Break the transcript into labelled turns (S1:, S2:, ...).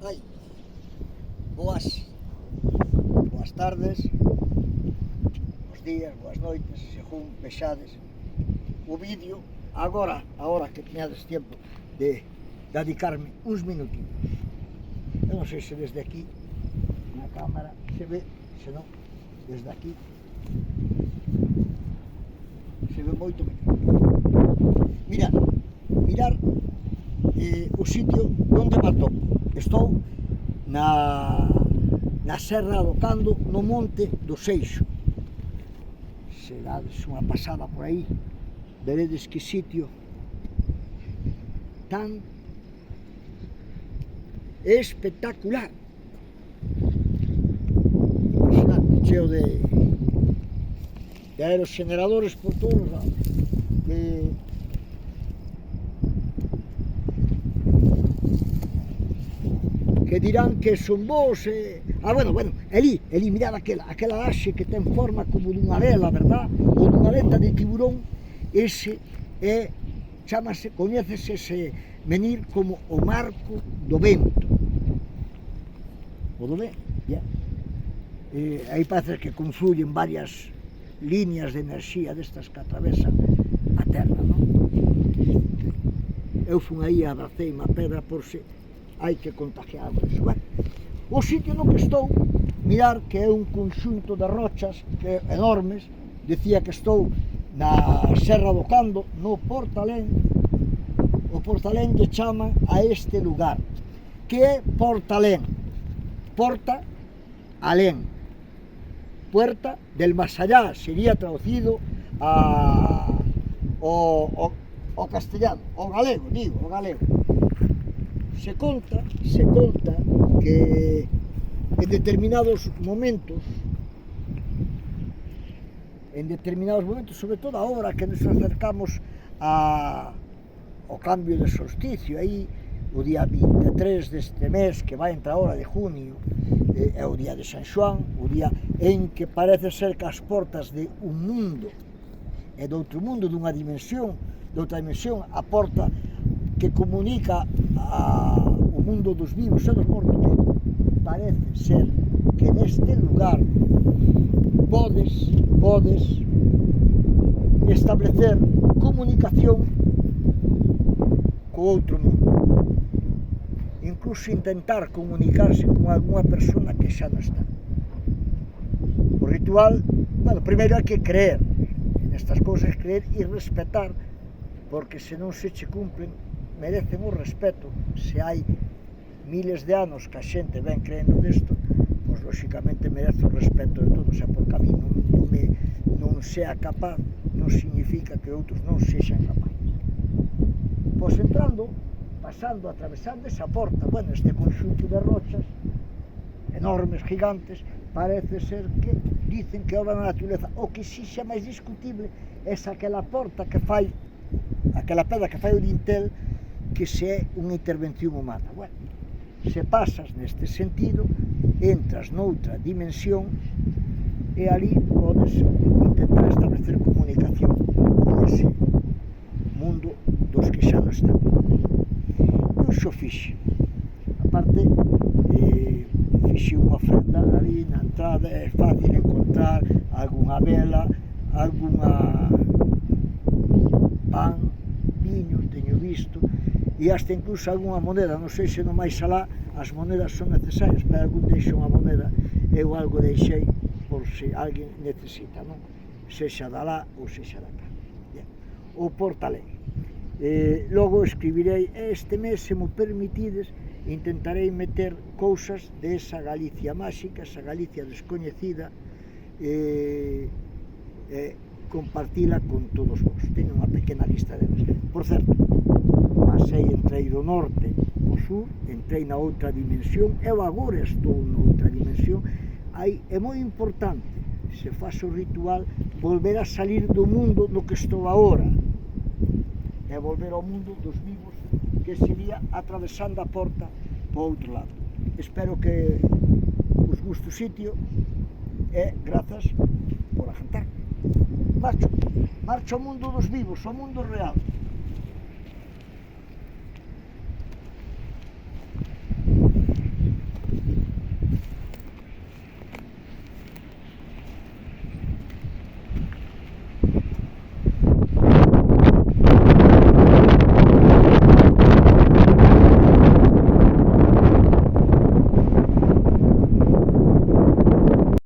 S1: Ai, boas tardes, bos días, boas noites, según vexades o vídeo. Agora, a hora que teñades tempo de dedicarme uns minutinhos. Eu non sei se desde aquí na cámara se ve, se non, desde aquí se ve moito mellor. Mirar o sitio onde me atopo. Estou na Serra do Cando, no Monte do Seixo. Se dades unha pasada por aí, veredes que sitio tan espectacular, impresionante, cheo de aerogeneradores por todos os lados, que dirán que son vos, bueno, ali, mirad aquela laxe que ten forma como dunha vela, verdad? Ou dunha aleta de tiburón. Ese é, coñécese ese menir como o marco do vento. O do vento, yeah. Aí parece que confluyen varias líneas de enerxía destas que atravesan a Terra, non? Eu fun aí, abracei unha pedra por se hai que contagiar eso. Bueno, o sitio no que estou, mirar que é un conxunto de rochas que enormes. Decía que estou na Serra do Cando, no Portalén. O Portalén lle chaman a este lugar, que é Portalén, porta alén, puerta del más allá, sería traducido ao castellano, ao galego, digo, ao galego. Se conta que en determinados momentos, sobre todo agora que nos acercamos ao cambio de solsticio, aí o día 23 deste mes, que vai entrar ahora de junio, é o día de San Xoán, o día en que parece ser que as portas de un mundo e de outro mundo, dunha dimensión, a porta que comunica o mundo dos vivos e dos mortos, parece ser que neste lugar podes establecer comunicación co outro mundo, incluso intentar comunicarse con algunha persona que xa non está. O ritual, bueno, primeiro hai que creer nestas cousas, creer e respetar, porque se non se che cumplen merecen o respeto. Se hai miles de anos que a xente ven creendo nisto, pois lóxicamente merece o respeto de todos, porque a mí non sea capaz non significa que outros non sexan capaz. Pois entrando, pasando, atravesando esa porta, bueno, este conxunto de rochas enormes, gigantes, parece ser que dicen que obra na natureza. O que si xa máis discutible é aquela porta que fai, aquela pedra que fai o dintel, que se é unha intervención humana. Bueno, se pasas neste sentido, entras noutra dimensión e ali podes intentar establecer comunicación con ese mundo dos que xa non están. Eu xo fixe, aparte fixe unha ofrenda ali na entrada, é fácil encontrar algunha vela, algunha pan, viño, teño visto, e hasta incluso algunha moneda. Non sei se no máis alá as monedas son necesarias, pero algún deixa unha moneda, eu algo deixei por se alguén necesita, non? Sexa da lá ou sexa da cá. O Portalén. Logo escribirei este mes, se mo permitides, intentarei meter cousas de esa Galicia máxica, esa Galicia descoñecida, compartila con todos vos. Teño unha pequena lista deles. Por certo, pasei, entrei do norte ao sur, entrei na outra dimensión, eu agora estou noutra dimensión. É moi importante, se faz o ritual, volver a salir do mundo no que estou agora, e volver ao mundo dos vivos, que sería atravesando a porta para outro lado. Espero que os guste o sitio e grazas por agentar. Marcho ao mundo dos vivos, ao mundo real.